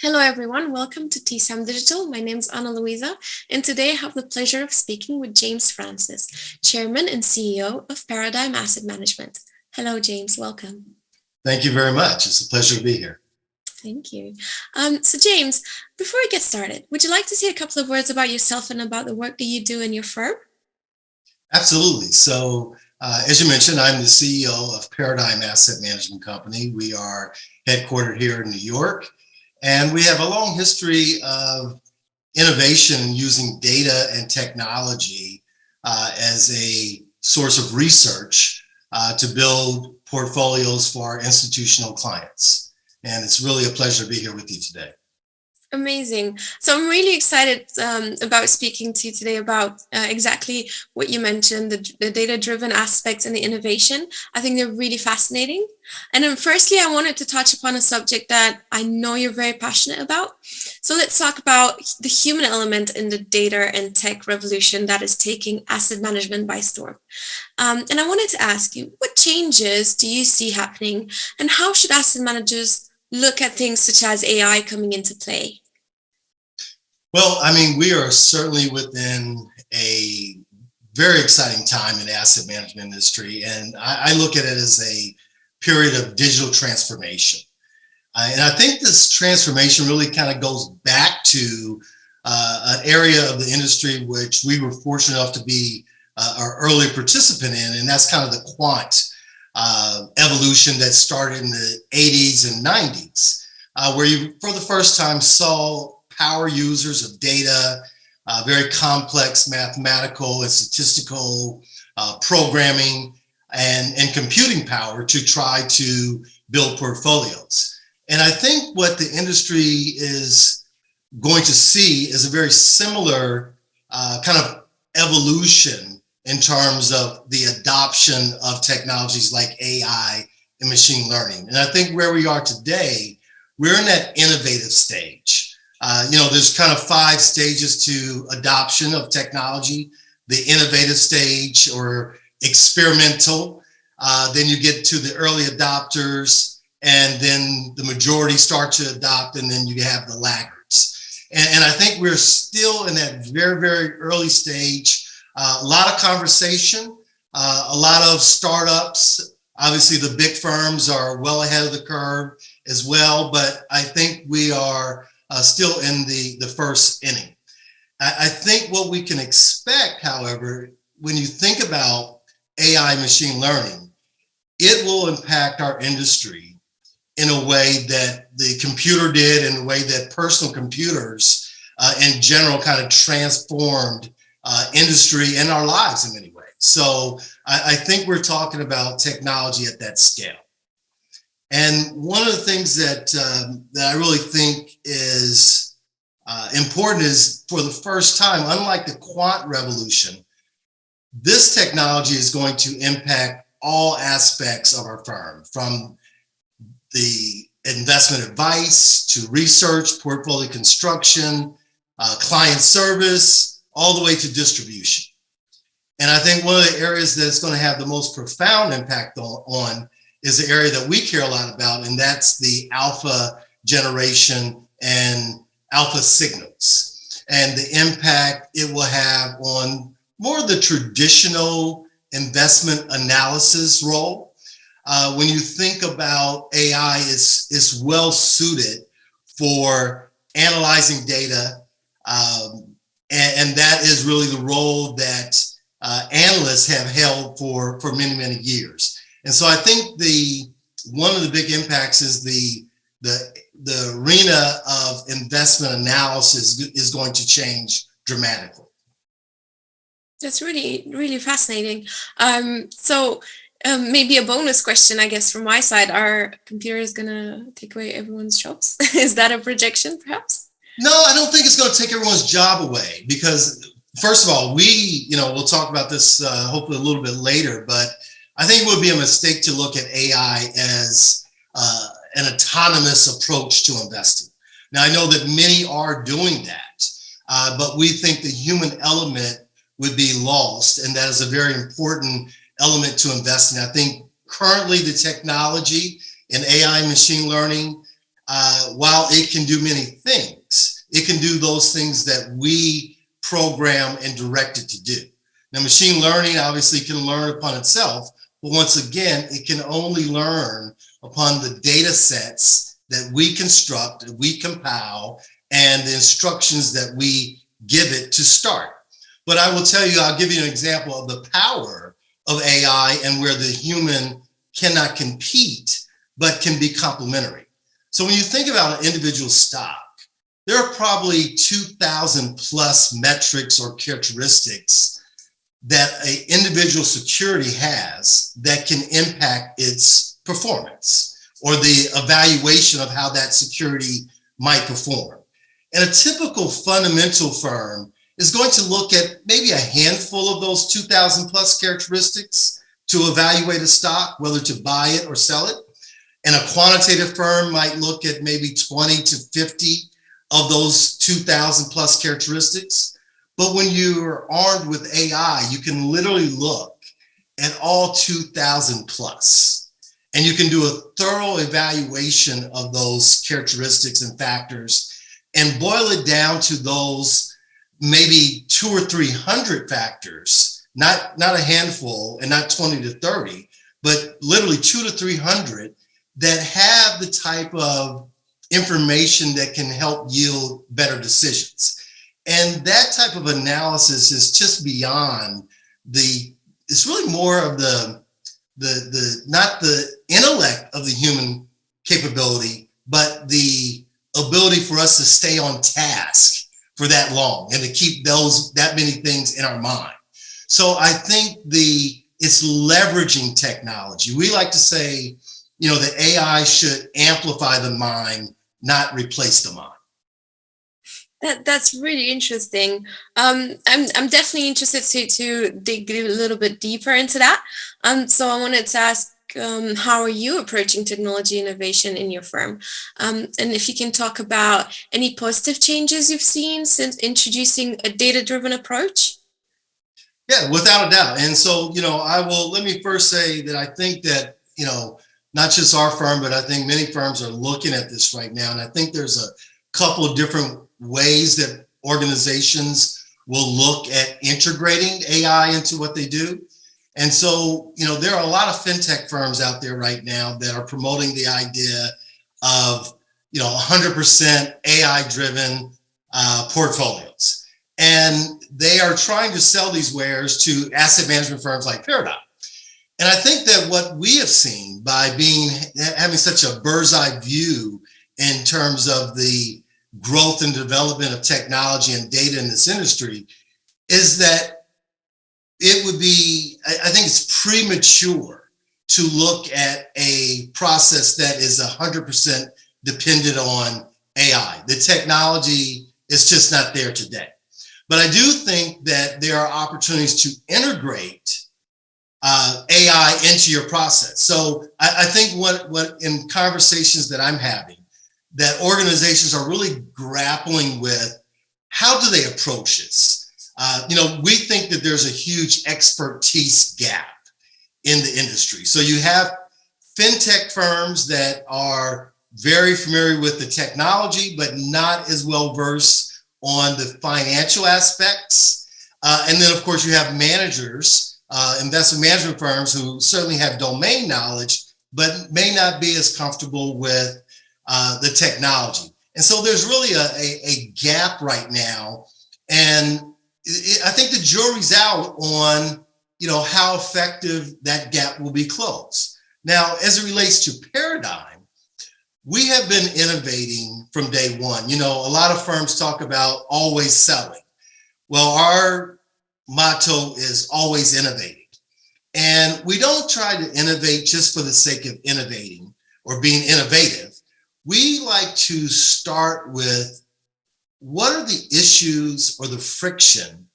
Hello, everyone. Welcome to TSAM Digital. My name is Ana Luisa, and today I have the pleasure of speaking with James Francis, Chairman and CEO of Paradigm Asset Management. Hello, James. Welcome. Thank you very much. It's a pleasure to be here. Thank you. So, James, before we get started, would you like to say a couple of words about yourself and about the work that you do in your firm? Absolutely. As you mentioned, I'm the CEO of Paradigm Asset Management Company. We are headquartered here in New York, and we have a long history of innovation using data and technology as a source of research to build portfolios for our institutional clients. And it's really a pleasure to be here with you today. Amazing. So I'm really excited about speaking to you today about exactly what you mentioned, the data-driven aspects and the innovation. I think they're really fascinating. And then firstly, I wanted to touch upon a subject that I know you're very passionate about. So let's talk about the human element in the data and tech revolution that is taking asset management by storm. And I wanted to ask you, what changes do you see happening, and how should asset managers look at things such as AI coming into play? Well, we are certainly within a very exciting time in the asset management industry, and I look at it as a period of digital transformation. And I think this transformation really kind of goes back to an area of the industry which we were fortunate enough to be an early participant in, and that's kind of the quant evolution that started in the 80s and 90s, where you for the first time saw power users of data, very complex mathematical and statistical programming and computing power to try to build portfolios. And I think what the industry is going to see is a very similar kind of evolution in terms of the adoption of technologies like AI and machine learning. And I think where we are today, we're in that innovative stage. There's kind of 5 stages to adoption of technology: the innovative stage or experimental, then you get to the early adopters, and then the majority start to adopt, and then you have the laggards. And I think we're still in that very, very early stage. A lot of conversation, a lot of startups. Obviously, the big firms are well ahead of the curve as well, but I think we are still in the first inning. I think what we can expect, however, when you think about AI machine learning, it will impact our industry in a way that the computer did, in a way that personal computers in general kind of transformed industry and our lives in many ways. So I think we're talking about technology at that scale. And one of the things that I really think is important is, for the first time, unlike the quant revolution, this technology is going to impact all aspects of our firm, from the investment advice to research, portfolio construction, client service, all the way to distribution. And I think one of the areas that's going to have the most profound impact on is the area that we care a lot about, and that's the alpha generation and alpha signals, and the impact it will have on more of the traditional investment analysis role. When you think about AI, is well suited for analyzing data, and that is really the role that analysts have held for many, many years. And so I think one of the big impacts is the arena of investment analysis is going to change dramatically. That's really, really fascinating. Maybe a bonus question, I guess, from my side: are computers going to take away everyone's jobs? Is that a projection, perhaps? No, I don't think it's going to take everyone's job away, because first of all, we'll talk about this hopefully a little bit later, but I think it would be a mistake to look at AI as an autonomous approach to investing. Now, I know that many are doing that, but we think the human element would be lost, and that is a very important element to invest in. I think currently the technology in AI and machine learning while it can do many things, it can do those things that we program and direct it to do. Now, machine learning obviously can learn upon itself, but once again, it can only learn upon the data sets that we construct, that we compile, and the instructions that we give it to start. But I will tell you, I'll give you an example of the power of AI and where the human cannot compete, but can be complementary. So when you think about an individual stock, there are probably 2,000 plus metrics or characteristics that an individual security has that can impact its performance or the evaluation of how that security might perform. And a typical fundamental firm is going to look at maybe a handful of those 2,000 plus characteristics to evaluate a stock, whether to buy it or sell it. And a quantitative firm might look at maybe 20 to 50 of those 2,000 plus characteristics. But when you're armed with AI, you can literally look at all 2,000 plus, and you can do a thorough evaluation of those characteristics and factors and boil it down to those maybe 200 or 300 factors, not a handful and not 20 to 30, but literally 200 to 300 that have the type of information that can help yield better decisions. And that type of analysis is just beyond it's really more of the not the intellect of the human capability, but the ability for us to stay on task for that long and to keep that many things in our mind. So I think it's leveraging technology. We like to say, that AI should amplify the mind, not replace the mind. That's really interesting. I'm definitely interested to dig a little bit deeper into that. So I wanted to ask, how are you approaching technology innovation in your firm? And if you can talk about any positive changes you've seen since introducing a data-driven approach? Yeah, without a doubt. And so, let me first say that I think that, not just our firm, but I think many firms are looking at this right now. And I think there's a couple of different ways that organizations will look at integrating AI into what they do. And so, there are a lot of fintech firms out there right now that are promoting the idea of, 100% AI-driven portfolios. And they are trying to sell these wares to asset management firms like Paradigm. And I think that what we have seen by having such a bird's eye view in terms of the growth and development of technology and data in this industry is that it would be, I think it's premature to look at a process that is 100% dependent on AI. The technology is just not there today. But I do think that there are opportunities to integrate AI into your process. So I think what in conversations that I'm having, that organizations are really grappling with, how do they approach this? We think that there's a huge expertise gap in the industry. So you have fintech firms that are very familiar with the technology, but not as well versed on the financial aspects. And then, of course, you have managers, investment management firms who certainly have domain knowledge, but may not be as comfortable with the technology. And so there's really a gap right now. And I think the jury's out on, how effective that gap will be closed. Now, as it relates to Paradigm, we have been innovating from day one. A lot of firms talk about always selling. Well, our motto is always innovating. And we don't try to innovate just for the sake of innovating or being innovative. We like to start with, what are the issues or the friction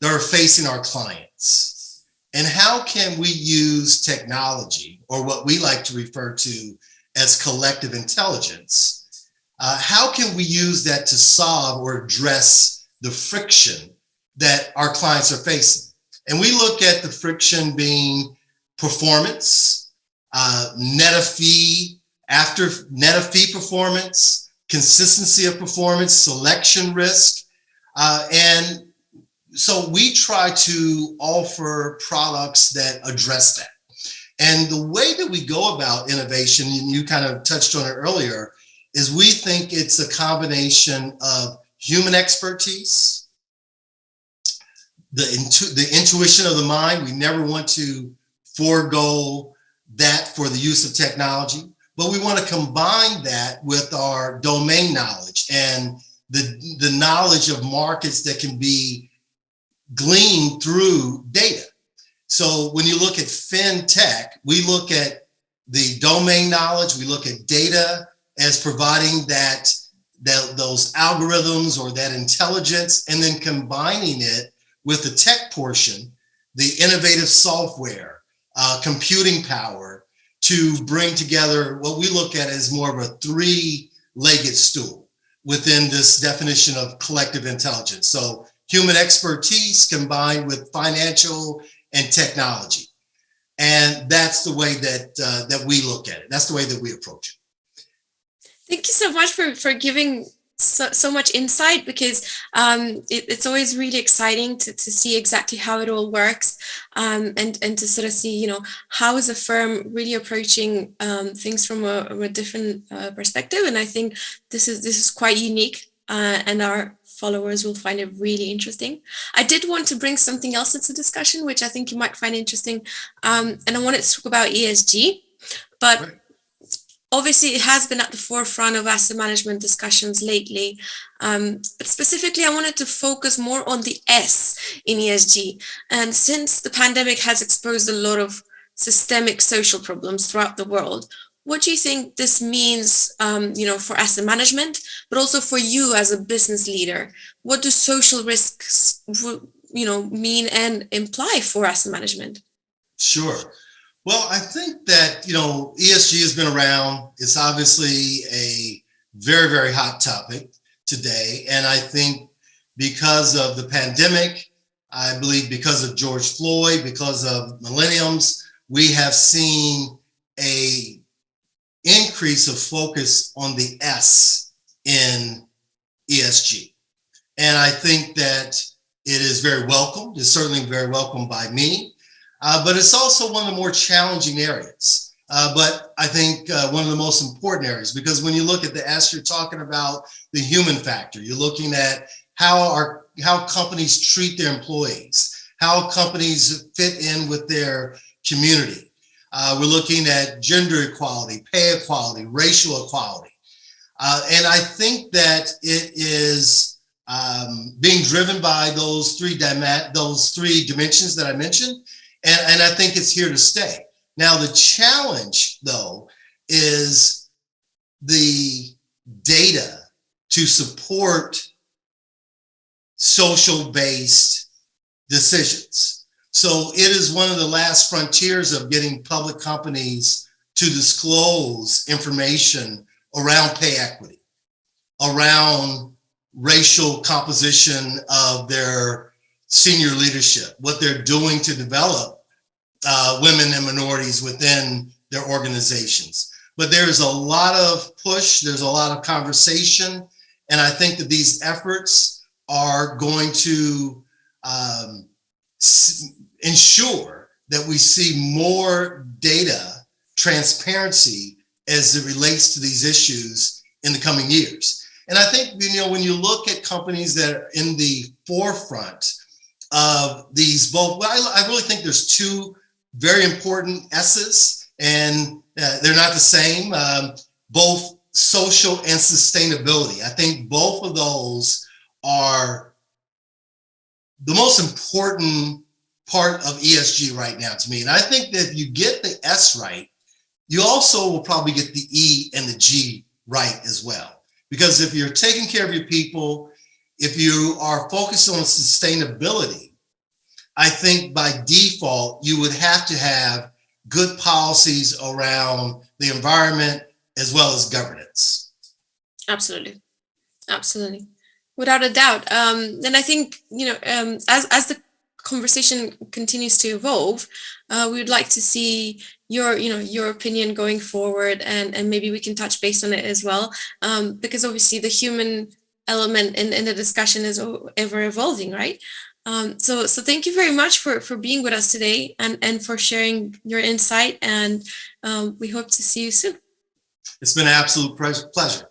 that are facing our clients? And how can we use technology, or what we like to refer to as collective intelligence? How can we use that to solve or address the friction that our clients are facing? And we look at the friction being performance, net of fee after net of fee performance, consistency of performance, selection risk. And so we try to offer products that address that. And the way that we go about innovation, and you kind of touched on it earlier, is we think it's a combination of human expertise, the intuition of the mind. We never want to forego that for the use of technology, but we want to combine that with our domain knowledge and the knowledge of markets that can be gleaned through data. So when you look at FinTech, we look at the domain knowledge, we look at data as providing those algorithms or that intelligence, and then combining it with the tech portion, the innovative software, computing power, to bring together what we look at as more of a three-legged stool within this definition of collective intelligence. So human expertise combined with financial and technology. And that's the way that we look at it. That's the way that we approach it. Thank you so much for giving so much insight, because it's always really exciting to see exactly how it all works, and to sort of see, how is a firm really approaching things from a different perspective. And I think this is quite unique, and our followers will find it really interesting. I did want to bring something else into discussion, which I think you might find interesting, and I wanted to talk about ESG, but Right. obviously it has been at the forefront of asset management discussions lately. But specifically, I wanted to focus more on the S in ESG. And since the pandemic has exposed a lot of systemic social problems throughout the world, what do you think this means, for asset management, but also for you as a business leader? What do social risks, mean and imply for asset management? Sure. Well, I think that, ESG has been around. It's obviously a very, very hot topic today. And I think because of the pandemic, I believe because of George Floyd, because of millenniums, we have seen a increase of focus on the S in ESG. And I think that it is very welcome. It's certainly very welcome by me. But it's also one of the more challenging areas. But I think one of the most important areas, because when you look at the S, you're talking about the human factor. You're looking at how companies treat their employees, how companies fit in with their community. We're looking at gender equality, pay equality, racial equality. And I think that it is being driven by those three dimensions that I mentioned. And I think it's here to stay. Now, the challenge, though, is the data to support social-based decisions. So it is one of the last frontiers of getting public companies to disclose information around pay equity, around racial composition of their senior leadership, what they're doing to develop women and minorities within their organizations. But there's a lot of push, there's a lot of conversation, and I think that these efforts are going to ensure that we see more data transparency as it relates to these issues in the coming years. And I think, when you look at companies that are in the forefront of these I really think there's two very important S's, and they're not the same, both social and sustainability. I think both of those are the most important part of ESG right now to me. And I think that if you get the S right, you also will probably get the E and the G right as well. Because if you're taking care of your people, if you are focused on sustainability, I think by default, you would have to have good policies around the environment as well as governance. Absolutely. Absolutely. Without a doubt. And I think, as the conversation continues to evolve, we would like to see your opinion going forward, and maybe we can touch base on it as well, because obviously the human element in the discussion is ever evolving, right? So thank you very much for being with us today, and for sharing your insight, and we hope to see you soon. It's been an absolute pleasure.